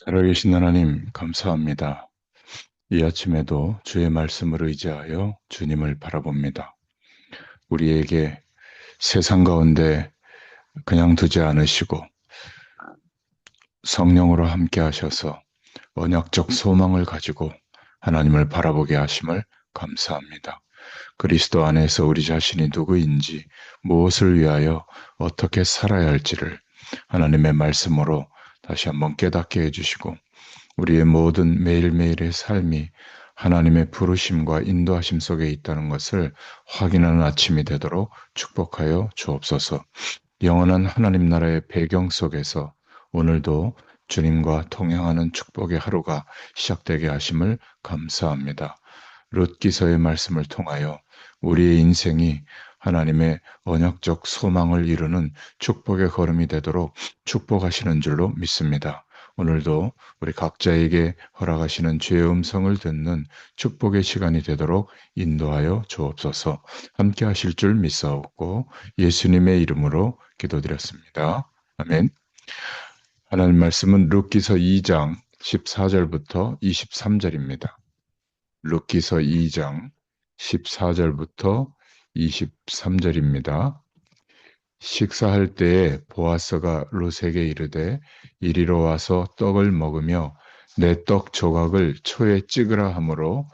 살아계신 하나님, 감사합니다. 이 아침에도 주의 말씀을 의지하여 주님을 바라봅니다. 우리에게 세상 가운데 그냥 두지 않으시고 성령으로 함께 하셔서 언약적 소망을 가지고 하나님을 바라보게 하심을 감사합니다. 그리스도 안에서 우리 자신이 누구인지, 무엇을 위하여 어떻게 살아야 할지를 하나님의 말씀으로 다시 한번 깨닫게 해주시고, 우리의 모든 매일매일의 삶이 하나님의 부르심과 인도하심 속에 있다는 것을 확인하는 아침이 되도록 축복하여 주옵소서. 영원한 하나님 나라의 배경 속에서 오늘도 주님과 동행하는 축복의 하루가 시작되게 하심을 감사합니다. 룻기서의 말씀을 통하여 우리의 인생이 하나님의 언약적 소망을 이루는 축복의 걸음이 되도록 축복하시는 줄로 믿습니다. 오늘도 우리 각자에게 허락하시는 주의 음성을 듣는 축복의 시간이 되도록 인도하여 주옵소서. 함께 하실 줄 믿사옵고 예수님의 이름으로 기도드렸습니다. 아멘. 하나님 말씀은 룻기서 2장 14절부터 23절입니다. 룻기서 2장 14절부터 23절입니다. 식사할 때에 보아스가 룻에게 이르되 이리로 와서 떡을 먹으며 내 떡 조각을 초에 찍으라 하므로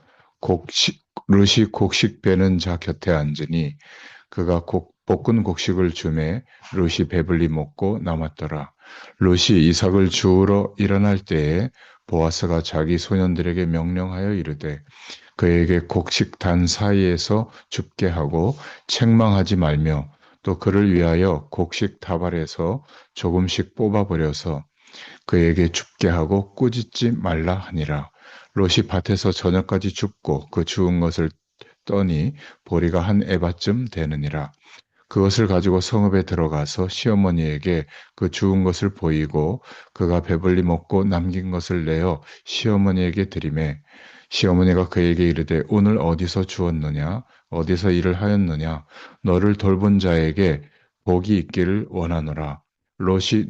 룻이 곡식 베는 자 곁에 앉으니 그가 볶은 곡식을 주매 룻이 배불리 먹고 남았더라. 룻이 이삭을 주우러 일어날 때에 보아스가 자기 소년들에게 명령하여 이르되 그에게 곡식 단 사이에서 줍게 하고 책망하지 말며 또 그를 위하여 곡식 다발에서 조금씩 뽑아버려서 그에게 줍게 하고 꾸짖지 말라 하니라. 롯이 밭에서 저녁까지 줍고 그 주운 것을 떠니 보리가 한 에바쯤 되느니라. 그것을 가지고 성읍에 들어가서 시어머니에게 그 주운 것을 보이고 그가 배불리 먹고 남긴 것을 내어 시어머니에게 드리매 시어머니가 그에게 이르되 오늘 어디서 주었느냐 어디서 일을 하였느냐 너를 돌본 자에게 복이 있기를 원하노라. 롯이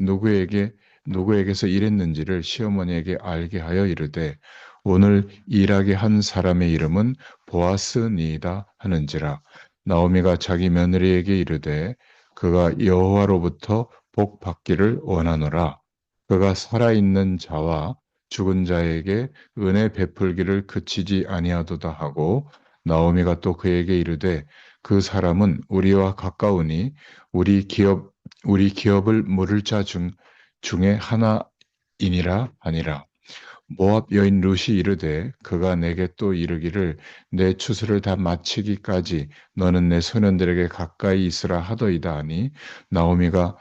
누구에게서 일했는지를 시어머니에게 알게 하여 이르되 오늘 일하게 한 사람의 이름은 보아스니이다 하는지라. 나오미가 자기 며느리에게 이르되 그가 여호와로부터 복 받기를 원하노라. 그가 살아있는 자와 죽은 자에게 은혜 베풀기를 그치지 아니하도다 하고 나오미가 또 그에게 이르되 그 사람은 우리와 가까우니 우리 기업을 물을 자 중에 하나이니라 하니라. 모압 여인 룻이 이르되 그가 내게 또 이르기를 내 추수를 다 마치기까지 너는 내 소년들에게 가까이 있으라 하더이다 하니 나오미가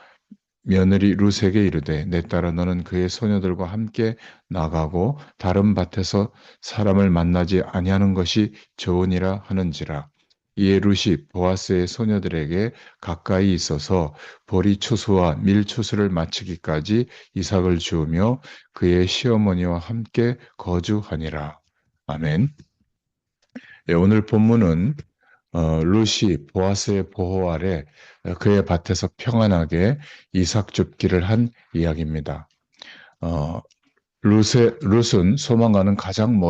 며느리 룻에게 이르되 내 딸아 너는 그의 소녀들과 함께 나가고 다른 밭에서 사람을 만나지 아니하는 것이 좋으니라 하는지라. 이에 룻이 보아스의 소녀들에게 가까이 있어서 보리 추수와 밀 추수를 마치기까지 이삭을 주우며 그의 시어머니와 함께 거주하니라. 아멘. 예, 오늘 본문은 룻이 보아스의 보호 아래 그의 밭에서 평안하게 이삭 줍기를 한 이야기입니다. 어, 룻은 소망과는 가장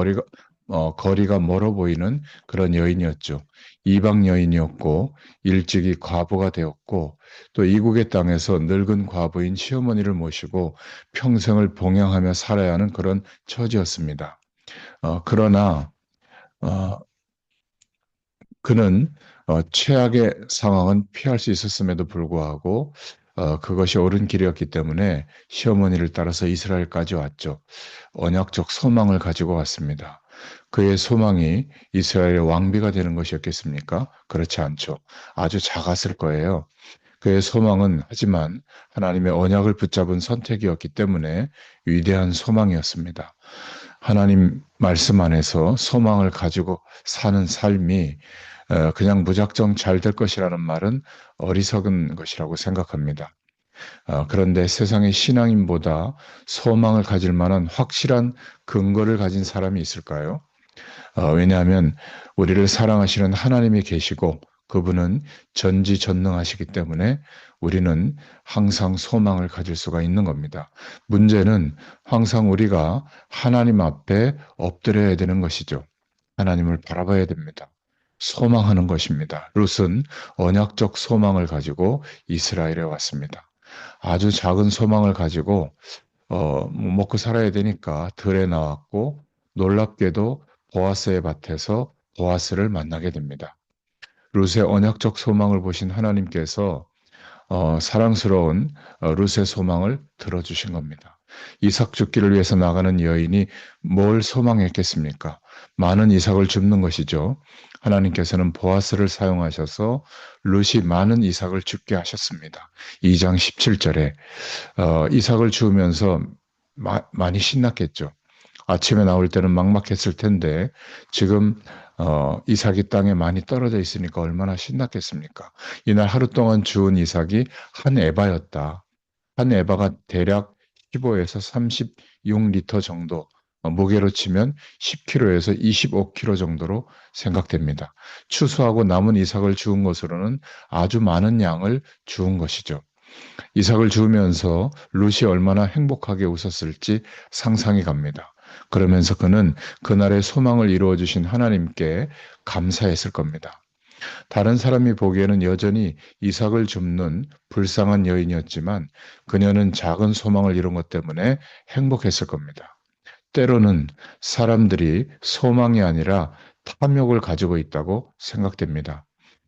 거리가 멀어 보이는 그런 여인이었죠. 이방 여인이었고 일찍이 과부가 되었고 또 이국의 땅에서 늙은 과부인 시어머니를 모시고 평생을 봉양하며 살아야 하는 그런 처지였습니다. 그러나 어, 그는 최악의 상황은 피할 수 있었음에도 불구하고 그것이 옳은 길이었기 때문에 시어머니를 따라서 이스라엘까지 왔죠. 언약적 소망을 가지고 왔습니다. 그의 소망이 이스라엘의 왕비가 되는 것이었겠습니까? 그렇지 않죠. 아주 작았을 거예요. 그의 소망은 하지만 하나님의 언약을 붙잡은 선택이었기 때문에 위대한 소망이었습니다. 하나님 말씀 안에서 소망을 가지고 사는 삶이 그냥 무작정 잘 될 것이라는 말은 어리석은 것이라고 생각합니다. 그런데 세상의 신앙인보다 소망을 가질 만한 확실한 근거를 가진 사람이 있을까요? 왜냐하면 우리를 사랑하시는 하나님이 계시고 그분은 전지전능하시기 때문에 우리는 항상 소망을 가질 수가 있는 겁니다. 문제는 항상 우리가 하나님 앞에 엎드려야 되는 것이죠. 하나님을 바라봐야 됩니다. 소망하는 것입니다. 룻은 언약적 소망을 가지고 이스라엘에 왔습니다. 아주 작은 소망을 가지고 뭐 먹고 살아야 되니까 들에 나왔고 놀랍게도 보아스의 밭에서 보아스를 만나게 됩니다. 룻의 언약적 소망을 보신 하나님께서 사랑스러운 룻의 소망을 들어주신 겁니다. 이삭 죽기를 위해서 나가는 여인이 뭘 소망했겠습니까? 많은 이삭을 줍는 것이죠. 하나님께서는 보아스를 사용하셔서 룻이 많은 이삭을 죽게 하셨습니다. 2장 17절에 이삭을 주우면서 많이 신났겠죠. 아침에 나올 때는 막막했을 텐데 지금 이삭이 땅에 많이 떨어져 있으니까 얼마나 신났겠습니까? 이날 하루 동안 주운 이삭이 한 에바였다. 한 에바가 대략 15에서 36리터 정도, 무게로 치면 10kg에서 25kg 정도로 생각됩니다. 추수하고 남은 이삭을 주운 것으로는 아주 많은 양을 주운 것이죠. 이삭을 주우면서 룻이 얼마나 행복하게 웃었을지 상상이 갑니다. 그러면서 그는 그날의 소망을 이루어 주신 하나님께 감사했을 겁니다. 다른 사람이 보기에는 여전히 이삭을 줍는 불쌍한 여인이었지만 그녀는 작은 소망을 이룬 것 때문에 행복했을 겁니다. 때로는 사람들이 소망이 아니라 탐욕을 가지고 있다고 생각됩니다.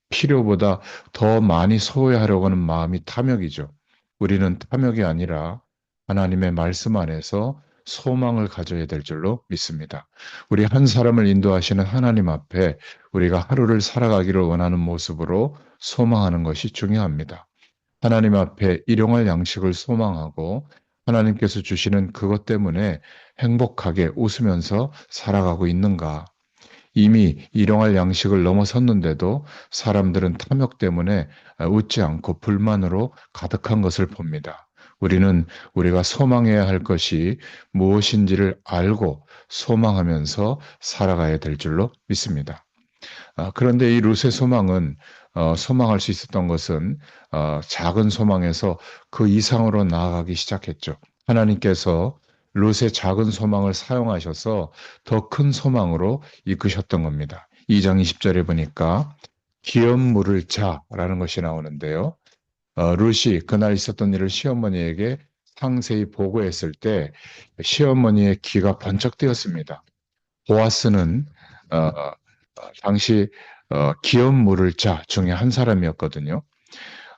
필요보다 더 많이 소유하려고 하는 마음이 탐욕이죠. 우리는 탐욕이 아니라 하나님의 말씀 안에서 소망을 가져야 될 줄로 믿습니다. 우리 한 사람을 인도하시는 하나님 앞에 우리가 하루를 살아가기를 원하는 모습으로 소망하는 것이 중요합니다. 하나님 앞에 일용할 양식을 소망하고 하나님께서 주시는 그것 때문에 행복하게 웃으면서 살아가고 있는가? 이미 일용할 양식을 넘어섰는데도 사람들은 탐욕 때문에 웃지 않고 불만으로 가득한 것을 봅니다. 우리는 우리가 소망해야 할 것이 무엇인지를 알고 소망하면서 살아가야 될 줄로 믿습니다. 그런데 이 룻의 소망은 소망할 수 있었던 것은 작은 소망에서 그 이상으로 나아가기 시작했죠. 하나님께서 룻의 작은 소망을 사용하셔서 더 큰 소망으로 이끄셨던 겁니다. 2장 20절에 보니까 기업 물을 자라는 것이 나오는데요. 룻이 그날 있었던 일을 시어머니에게 상세히 보고했을 때 시어머니의 귀가 번쩍 뜨였습니다. 보아스는 당시 기업 물을 자 중에 한 사람이었거든요.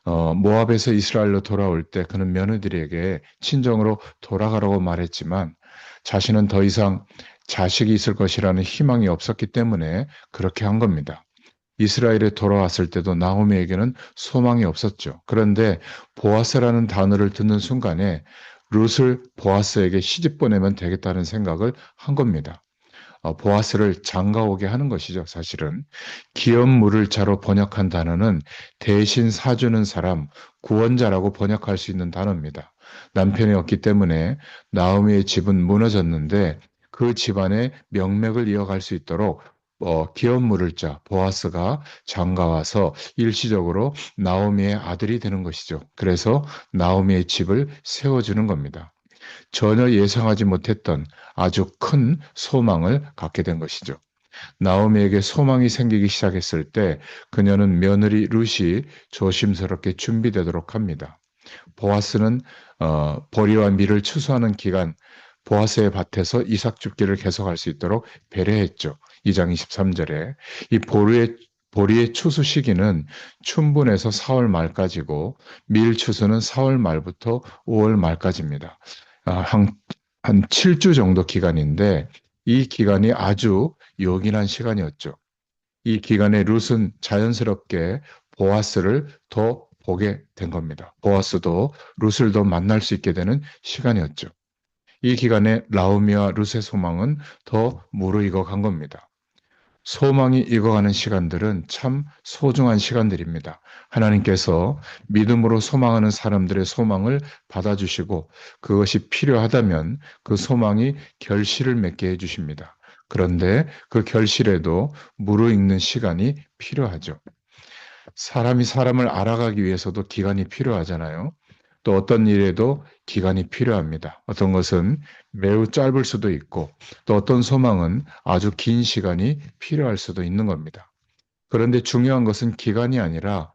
모압에서 이스라엘로 돌아올 때 그는 며느리에게 친정으로 돌아가라고 말했지만 자신은 더 이상 자식이 있을 것이라는 희망이 없었기 때문에 그렇게 한 겁니다. 이스라엘에 돌아왔을 때도 나오미에게는 소망이 없었죠. 그런데 보아스라는 단어를 듣는 순간에 룻을 보아스에게 시집 보내면 되겠다는 생각을 한 겁니다. 보아스를 장가오게 하는 것이죠, 사실은. 기업 물을 자로 번역한 단어는 대신 사주는 사람, 구원자라고 번역할 수 있는 단어입니다. 남편이 없기 때문에 나오미의 집은 무너졌는데 그 집안의 명맥을 이어갈 수 있도록 기업 물을 자, 보아스가 장가와서 일시적으로 나오미의 아들이 되는 것이죠. 그래서 나오미의 집을 세워주는 겁니다. 전혀 예상하지 못했던 아주 큰 소망을 갖게 된 것이죠. 나오미에게 소망이 생기기 시작했을 때 그녀는 며느리 룻이 조심스럽게 준비되도록 합니다. 보아스는 보리와 밀을 추수하는 기간 보아스의 밭에서 이삭 줍기를 계속할 수 있도록 배려했죠. 2장 23절에 이 보리의 추수 시기는 춘분에서 4월 말까지고 밀 추수는 4월 말부터 5월 말까지입니다. 한 7주 정도 기간인데 이 기간이 아주 요긴한 시간이었죠. 이 기간에 룻은 자연스럽게 보아스를 더 보게 된 겁니다. 보아스도 룻을 더 만날 수 있게 되는 시간이었죠. 이 기간에 나오미와 룻의 소망은 더 무르익어 간 겁니다. 소망이 익어가는 시간들은 참 소중한 시간들입니다. 하나님께서 믿음으로 소망하는 사람들의 소망을 받아주시고 그것이 필요하다면 그 소망이 결실을 맺게 해주십니다. 그런데 그 결실에도 무르익는 시간이 필요하죠. 사람이 사람을 알아가기 위해서도 기간이 필요하잖아요. 또 어떤 일에도 기간이 필요합니다. 어떤 것은 매우 짧을 수도 있고, 또 어떤 소망은 아주 긴 시간이 필요할 수도 있는 겁니다. 그런데 중요한 것은 기간이 아니라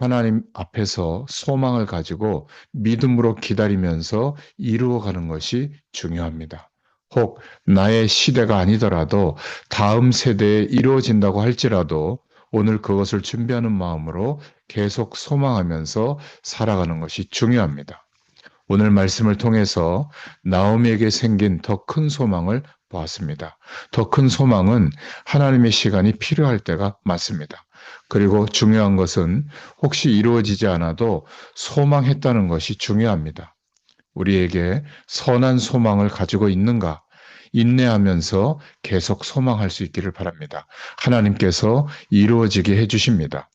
하나님 앞에서 소망을 가지고 믿음으로 기다리면서 이루어가는 것이 중요합니다. 혹 나의 시대가 아니더라도 다음 세대에 이루어진다고 할지라도 오늘 그것을 준비하는 마음으로 계속 소망하면서 살아가는 것이 중요합니다. 오늘 말씀을 통해서 나오미에게 생긴 더 큰 소망을 보았습니다. 더 큰 소망은 하나님의 시간이 필요할 때가 많습니다. 그리고 중요한 것은 혹시 이루어지지 않아도 소망했다는 것이 중요합니다. 우리에게 선한 소망을 가지고 있는가? 인내하면서 계속 소망할 수 있기를 바랍니다. 하나님께서 이루어지게 해주십니다.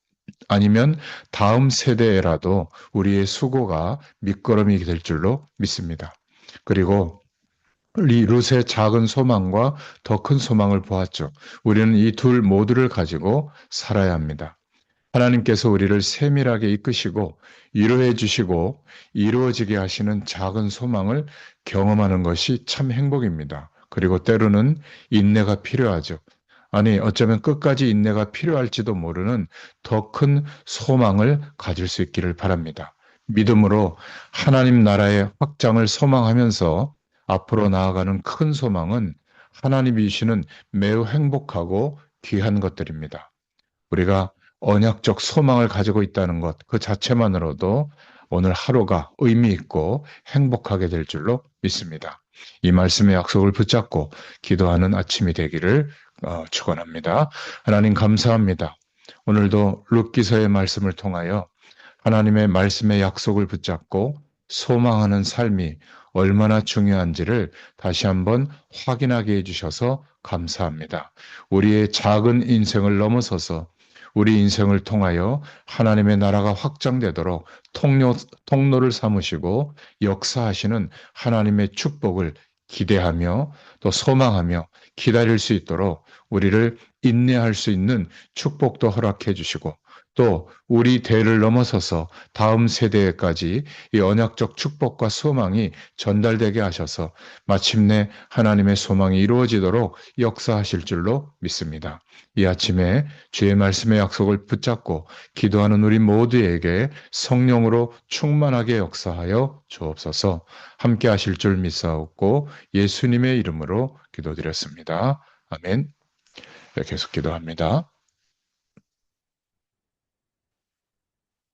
아니면 다음 세대에라도 우리의 수고가 밑거름이 될 줄로 믿습니다. 그리고 룻의 작은 소망과 더 큰 소망을 보았죠. 우리는 이 둘 모두를 가지고 살아야 합니다. 하나님께서 우리를 세밀하게 이끄시고 위로해 주시고 이루어지게 하시는 작은 소망을 경험하는 것이 참 행복입니다. 그리고 때로는 인내가 필요하죠. 아니, 어쩌면 끝까지 인내가 필요할지도 모르는 더 큰 소망을 가질 수 있기를 바랍니다. 믿음으로 하나님 나라의 확장을 소망하면서 앞으로 나아가는 큰 소망은 하나님이 주시는 매우 행복하고 귀한 것들입니다. 우리가 언약적 소망을 가지고 있다는 것, 그 자체만으로도 오늘 하루가 의미 있고 행복하게 될 줄로 믿습니다. 이 말씀의 약속을 붙잡고 기도하는 아침이 되기를 축원합니다. 하나님 감사합니다. 오늘도 룻기서의 말씀을 통하여 하나님의 말씀의 약속을 붙잡고 소망하는 삶이 얼마나 중요한지를 다시 한번 확인하게 해주셔서 감사합니다. 우리의 작은 인생을 넘어서서 우리 인생을 통하여 하나님의 나라가 확장되도록 통로를 삼으시고 역사하시는 하나님의 축복을 기대하며 또 소망하며 기다릴 수 있도록 우리를 인내할 수 있는 축복도 허락해 주시고 또 우리 대를 넘어서서 다음 세대까지 이 언약적 축복과 소망이 전달되게 하셔서 마침내 하나님의 소망이 이루어지도록 역사하실 줄로 믿습니다. 이 아침에 주의 말씀의 약속을 붙잡고 기도하는 우리 모두에게 성령으로 충만하게 역사하여 주옵소서. 함께 하실 줄 믿사옵고 예수님의 이름으로 기도드렸습니다. 아멘. 네, 계속 기도합니다.